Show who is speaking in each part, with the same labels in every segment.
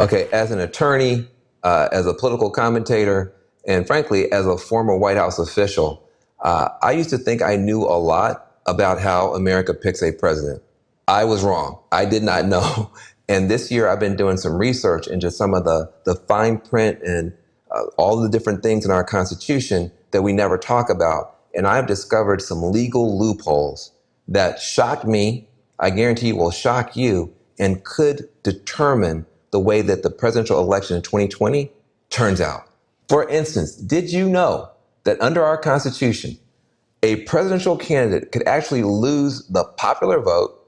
Speaker 1: Okay, as an attorney, as a political commentator, and frankly, as a former White House official, I used to think I knew a lot about how America picks a president. I was wrong. I did not know. And this year, I've been doing some research into some of the fine print and all the different things in our Constitution that we never talk about. And I've discovered some legal loopholes that shocked me, I guarantee will shock you, and could determine the way that the presidential election in 2020 turns out. For instance, did you know that under our Constitution, a presidential candidate could actually lose the popular vote,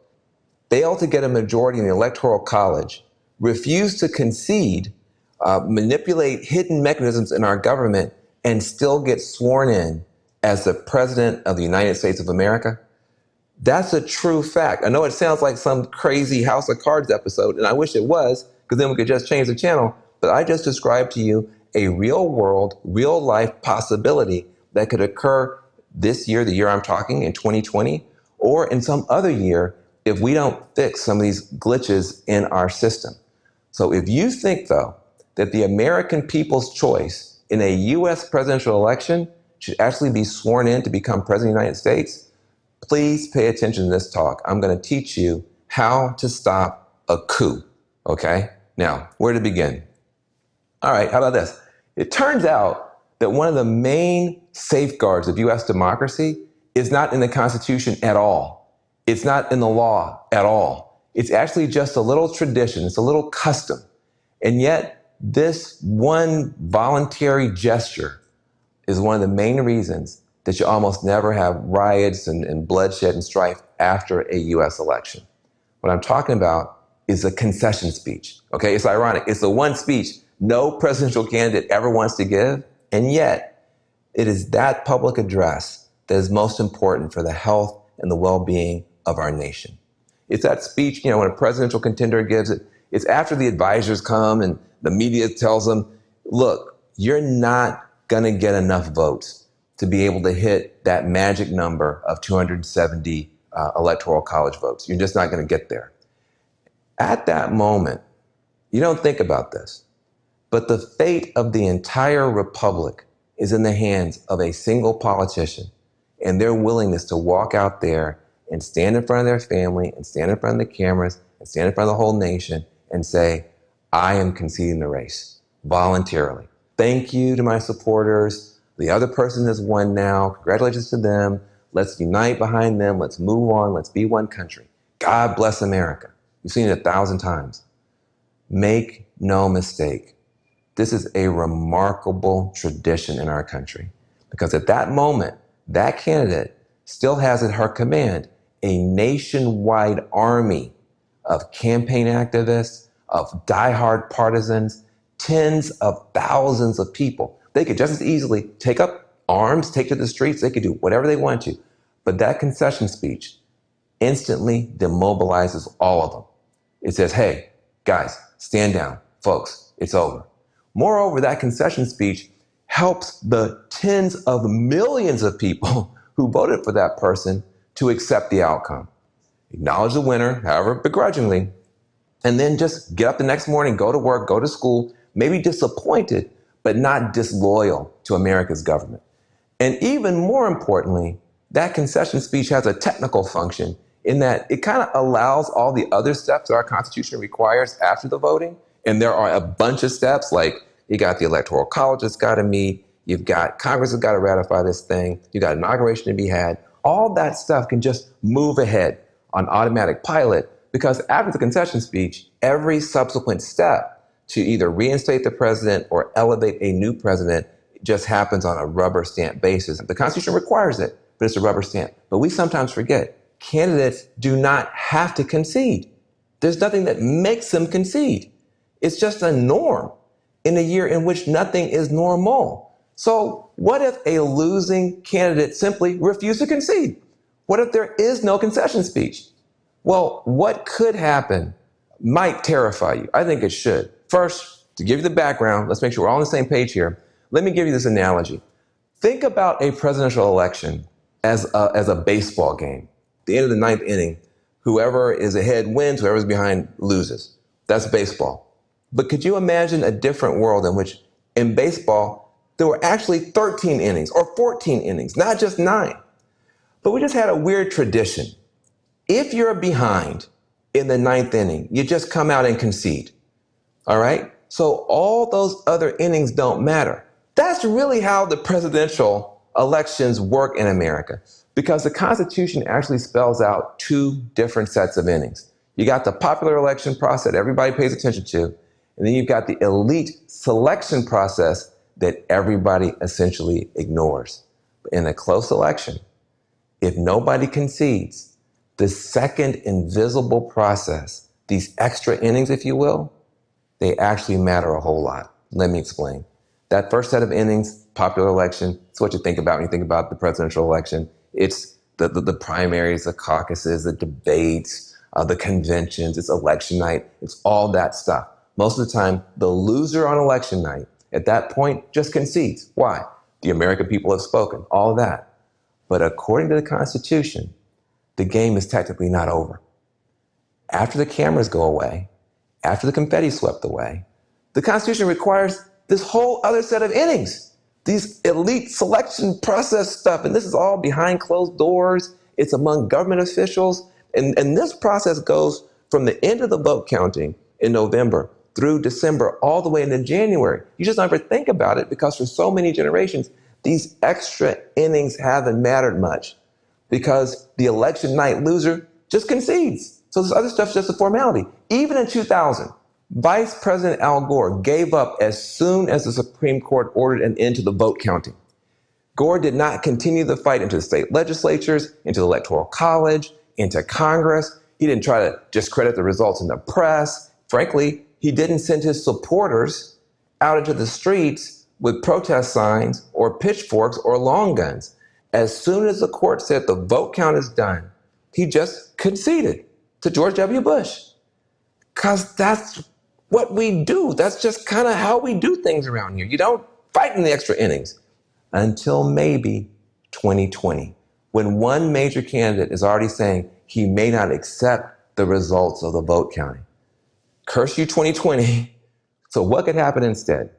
Speaker 1: fail to get a majority in the Electoral College, refuse to concede, manipulate hidden mechanisms in our government, and still get sworn in as the President of the United States of America? That's a true fact. I know it sounds like some crazy House of Cards episode, and I wish it was, because then we could just change the channel. But I just described to you a real world, real life possibility that could occur this year, the year I'm talking, in 2020, or in some other year if we don't fix some of these glitches in our system. So if you think, though, that the American people's choice in a U.S. presidential election should actually be sworn in to become president of the United States, please pay attention to this talk. I'm going to teach you how to stop a coup, okay? Now, where to begin? All right, how about this? It turns out that one of the main safeguards of U.S. democracy is not in the Constitution at all. It's not in the law at all. It's actually just a little tradition. It's a little custom. And yet, this one voluntary gesture is one of the main reasons that you almost never have riots and bloodshed and strife after a U.S. election. What I'm talking about is a concession speech. Okay, it's ironic. It's the one speech no presidential candidate ever wants to give, and yet it is that public address that is most important for the health and the well-being of our nation. It's that speech, when a presidential contender gives it, it's after the advisors come and the media tells them, look, you're not gonna get enough votes to be able to hit that magic number of 270 electoral college votes. You're just not gonna get there. At that moment, you don't think about this, but the fate of the entire republic is in the hands of a single politician and their willingness to walk out there and stand in front of their family and stand in front of the cameras and stand in front of the whole nation and say, I am conceding the race voluntarily. Thank you to my supporters. The other person has won now. Congratulations to them. Let's unite behind them. Let's move on. Let's be one country. God bless America. You've seen it 1,000 times. Make no mistake. This is a remarkable tradition in our country because at that moment, that candidate still has at her command a nationwide army of campaign activists, of diehard partisans, tens of thousands of people. They could just as easily take up arms, take to the streets, they could do whatever they want to. But that concession speech instantly demobilizes all of them. It says, hey, guys, stand down. Folks, it's over. Moreover, that concession speech helps the tens of millions of people who voted for that person to accept the outcome. Acknowledge the winner, however begrudgingly, and then just get up the next morning, go to work, go to school, maybe disappointed, but not disloyal to America's government. And even more importantly, that concession speech has a technical function in that it kind of allows all the other steps that our Constitution requires after the voting. And there are a bunch of steps, like you got the Electoral College that's got to meet, you've got Congress has got to ratify this thing, you got inauguration to be had. All that stuff can just move ahead on automatic pilot because after the concession speech, every subsequent step to either reinstate the president or elevate a new president just happens on a rubber stamp basis. The Constitution requires it, but it's a rubber stamp. But we sometimes forget, candidates do not have to concede. There's nothing that makes them concede. It's just a norm in a year in which nothing is normal. So what if a losing candidate simply refused to concede? What if there is no concession speech? Well, what could happen might terrify you. I think it should. First, to give you the background, let's make sure we're all on the same page here. Let me give you this analogy. Think about a presidential election as a baseball game. At the end of the ninth inning, whoever is ahead wins, whoever's behind loses. That's baseball. But could you imagine a different world in which in baseball, there were actually 13 innings or 14 innings, not just 9? But we just had a weird tradition. If you're behind in the 9th inning, you just come out and concede. All right? So all those other innings don't matter. That's really how the presidential elections work in America, because the Constitution actually spells out 2 different sets of innings. You got the popular election process that everybody pays attention to, and then you've got the elite selection process that everybody essentially ignores. In a close election, if nobody concedes, the second invisible process, these extra innings, if you will, they actually matter a whole lot. Let me explain. That first set of innings, popular election, it's what you think about when you think about the presidential election. It's the primaries, the caucuses, the debates, the conventions, it's election night, it's all that stuff. Most of the time, the loser on election night at that point just concedes. Why? The American people have spoken, all of that. But according to the Constitution, the game is technically not over. After the cameras go away, after the confetti swept away, the Constitution requires this whole other set of innings, these elite selection process stuff. And this is all behind closed doors. It's among government officials. And this process goes from the end of the vote counting in November through December, all the way into January. You just never think about it because for so many generations, these extra innings haven't mattered much because the election night loser just concedes. So this other stuff's just a formality. Even in 2000, Vice President Al Gore gave up as soon as the Supreme Court ordered an end to the vote counting. Gore did not continue the fight into the state legislatures, into the Electoral College, into Congress. He didn't try to discredit the results in the press. Frankly, he didn't send his supporters out into the streets with protest signs or pitchforks or long guns. As soon as the court said the vote count is done, he just conceded to George W. Bush. Because that's what we do. That's just kind of how we do things around here. You don't fight in the extra innings until maybe 2020, when one major candidate is already saying he may not accept the results of the vote counting. Curse you, 2020. So what could happen instead?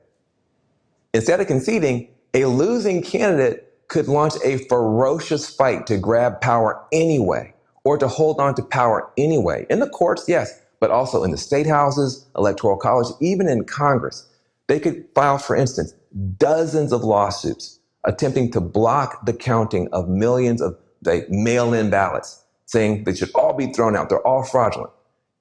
Speaker 1: Instead of conceding, a losing candidate could launch a ferocious fight to grab power anyway, or to hold on to power anyway. In the courts, yes, but also in the state houses, electoral college, even in Congress. They could file, for instance, dozens of lawsuits attempting to block the counting of millions of mail-in ballots, saying they should all be thrown out, they're all fraudulent.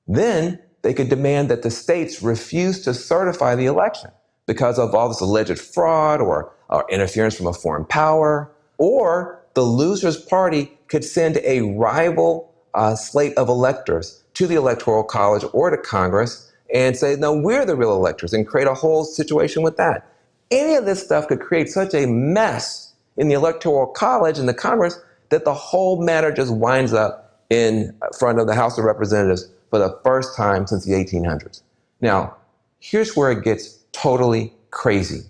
Speaker 1: Then they could demand that the states refuse to certify the election because of all this alleged fraud or interference from a foreign power, or the loser's party could send a rival slate of electors to the Electoral College or to Congress and say, no, we're the real electors, and create a whole situation with that. Any of this stuff could create such a mess in the Electoral College and the Congress that the whole matter just winds up in front of the House of Representatives for the first time since the 1800s. Now, here's where it gets totally crazy.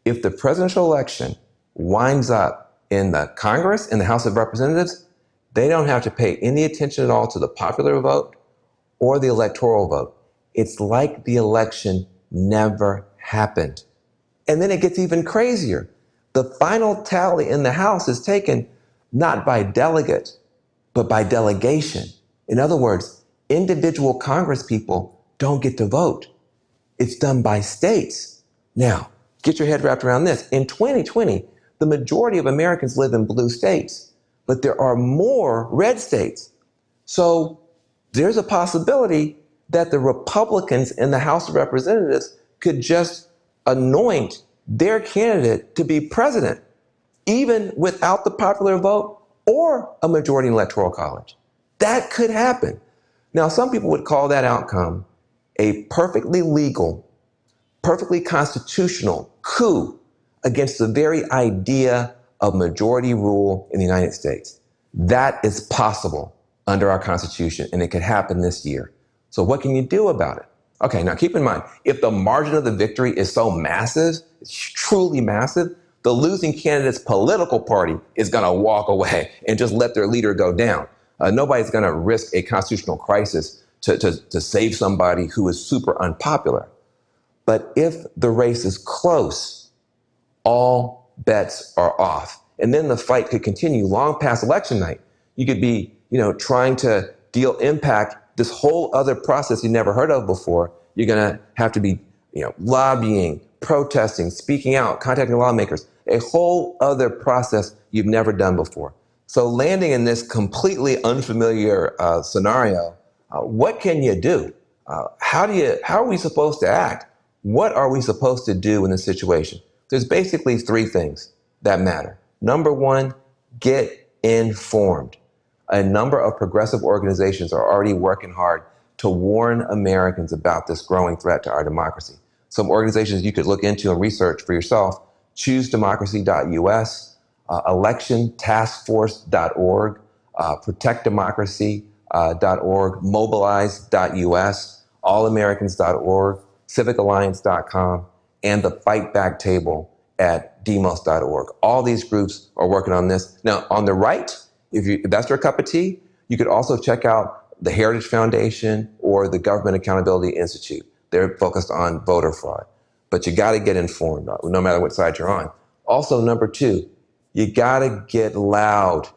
Speaker 1: If the presidential election winds up in the Congress and the House of Representatives, they don't have to pay any attention at all to the popular vote or the electoral vote. It's like the election never happened. And then it gets even crazier. The final tally in the House is taken not by delegate, but by delegation. In other words, individual Congress people don't get to vote. It's done by states. Now, get your head wrapped around this. In 2020, the majority of Americans live in blue states, but there are more red states. So there's a possibility that the Republicans in the House of Representatives could just anoint their candidate to be president, even without the popular vote or a majority in electoral college. That could happen. Now, some people would call that outcome a perfectly legal, perfectly constitutional coup against the very idea of majority rule in the United States. That is possible under our Constitution, and it could happen this year. So what can you do about it? Okay, now keep in mind, if the margin of the victory is so massive, it's truly massive, the losing candidate's political party is going to walk away and just let their leader go down. Nobody's going to risk a constitutional crisis to save somebody who is super unpopular. But if the race is close, all bets are off. And then the fight could continue long past election night. You could be, trying to deal impact, this whole other process you never heard of before. You're going to have to be, lobbying, protesting, speaking out, contacting lawmakers, a whole other process you've never done before. So landing in this completely unfamiliar scenario, what can you do? How are we supposed to act? What are we supposed to do in this situation? There's basically three things that matter. Number one, get informed. A number of progressive organizations are already working hard to warn Americans about this growing threat to our democracy. Some organizations you could look into and research for yourself: ChooseDemocracy.us, ElectionTaskForce.org, ProtectDemocracy.org, Mobilize.us, AllAmericans.org, CivicAlliance.com, and the Fight Back Table at Demos.org. All these groups are working on this. Now, on the right, if that's your cup of tea, you could also check out the Heritage Foundation or the Government Accountability Institute. They're focused on voter fraud. But you got to get informed, no matter what side you're on. Also, number two, you got to get loud.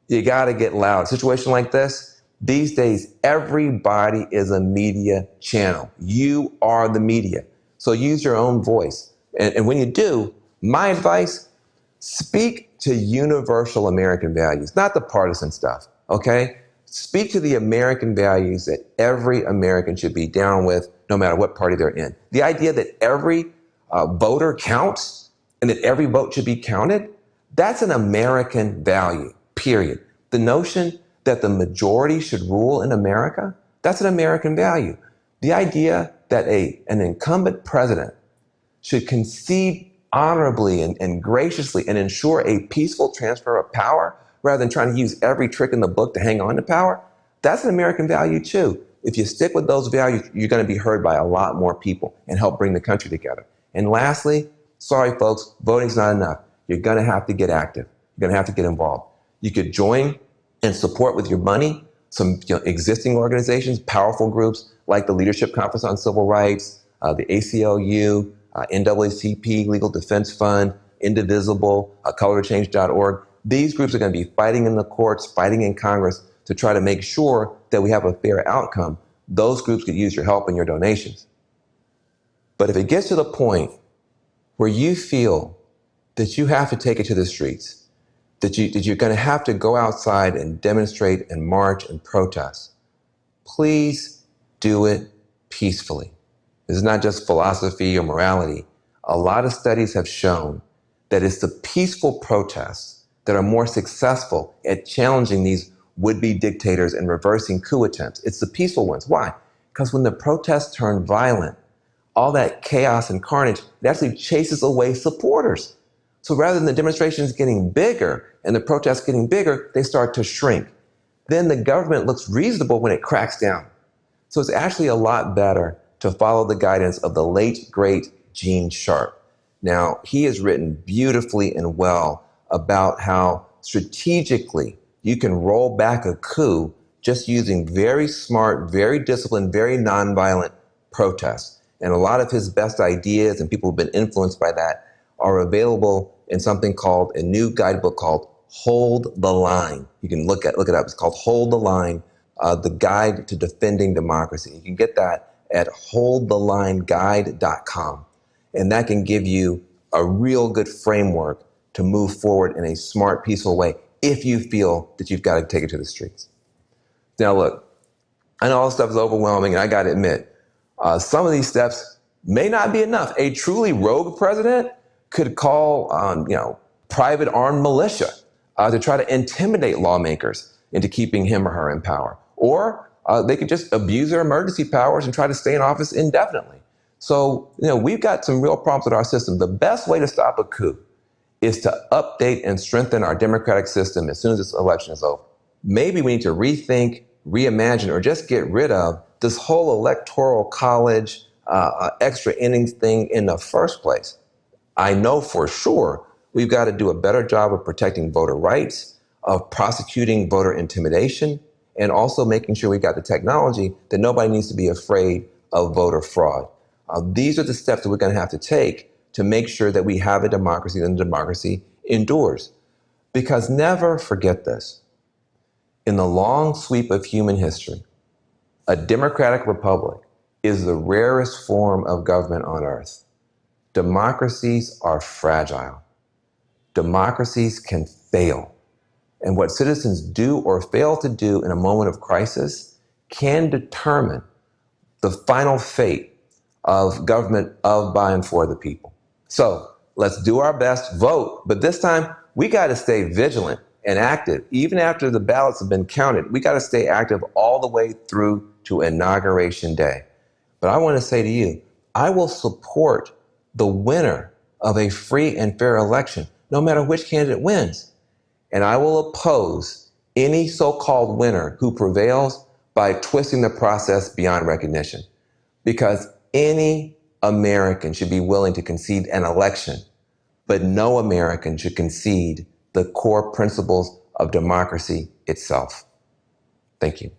Speaker 1: You got to get loud. A situation like this, these days, everybody is a media channel. You are the media. So use your own voice. And when you do, my advice, speak to universal American values, not the partisan stuff, okay? Speak to the American values that every American should be down with, no matter what party they're in. The idea that every voter counts and that every vote should be counted, that's an American value, period. The notion that the majority should rule in America, that's an American value. The idea that an incumbent president should concede honorably and graciously and ensure a peaceful transfer of power rather than trying to use every trick in the book to hang on to power, that's an American value too. If you stick with those values, you're going to be heard by a lot more people and help bring the country together. And lastly, sorry folks, voting's not enough. You're going to have to get active. You're going to have to get involved. You could join and support with your money some existing organizations, powerful groups like the Leadership Conference on Civil Rights, the ACLU, NAACP, Legal Defense Fund, Indivisible, colorchange.org. These groups are going to be fighting in the courts, fighting in Congress to try to make sure that we have a fair outcome. Those groups could use your help and your donations. But if it gets to the point where you feel that you have to take it to the streets, that you're going to have to go outside and demonstrate and march and protest, please do it peacefully. This is not just philosophy or morality. A lot of studies have shown that it's the peaceful protests that are more successful at challenging these would-be dictators and reversing coup attempts. It's the peaceful ones. Why? Because when the protests turn violent, all that chaos and carnage, it actually chases away supporters. So rather than the demonstrations getting bigger and the protests getting bigger, they start to shrink. Then the government looks reasonable when it cracks down. So it's actually a lot better to follow the guidance of the late, great Gene Sharp. Now, he has written beautifully and well about how strategically you can roll back a coup just using very smart, very disciplined, very nonviolent protests. And a lot of his best ideas and people who've been influenced by that are available in something called a new guidebook called Hold the Line. You can look it up. It's called Hold the Line, the Guide to Defending Democracy. You can get that at holdthelineguide.com. And that can give you a real good framework to move forward in a smart, peaceful way if you feel that you've got to take it to the streets. Now, look, I know all this stuff is overwhelming, and I got to admit, some of these steps may not be enough. A truly rogue president could call on, private armed militia to try to intimidate lawmakers into keeping him or her in power. Or they could just abuse their emergency powers and try to stay in office indefinitely. So, we've got some real problems with our system. The best way to stop a coup is to update and strengthen our democratic system as soon as this election is over. Maybe we need to rethink, reimagine, or just get rid of this whole electoral college, extra innings thing in the first place. I know for sure we've got to do a better job of protecting voter rights, of prosecuting voter intimidation, and also making sure we got the technology that nobody needs to be afraid of voter fraud. These are the steps that we're going to have to take to make sure that we have a democracy and the democracy endures. Because never forget this. In the long sweep of human history, a democratic republic is the rarest form of government on earth. Democracies are fragile. Democracies can fail. And what citizens do or fail to do in a moment of crisis can determine the final fate of government of, by, and for the people. So let's do our best, vote, but this time we got to stay vigilant and active. Even after the ballots have been counted, we got to stay active all the way through to Inauguration Day. But I want to say to you, I will support the winner of a free and fair election, no matter which candidate wins. And I will oppose any so-called winner who prevails by twisting the process beyond recognition. Because any American should be willing to concede an election, but no American should concede the core principles of democracy itself. Thank you.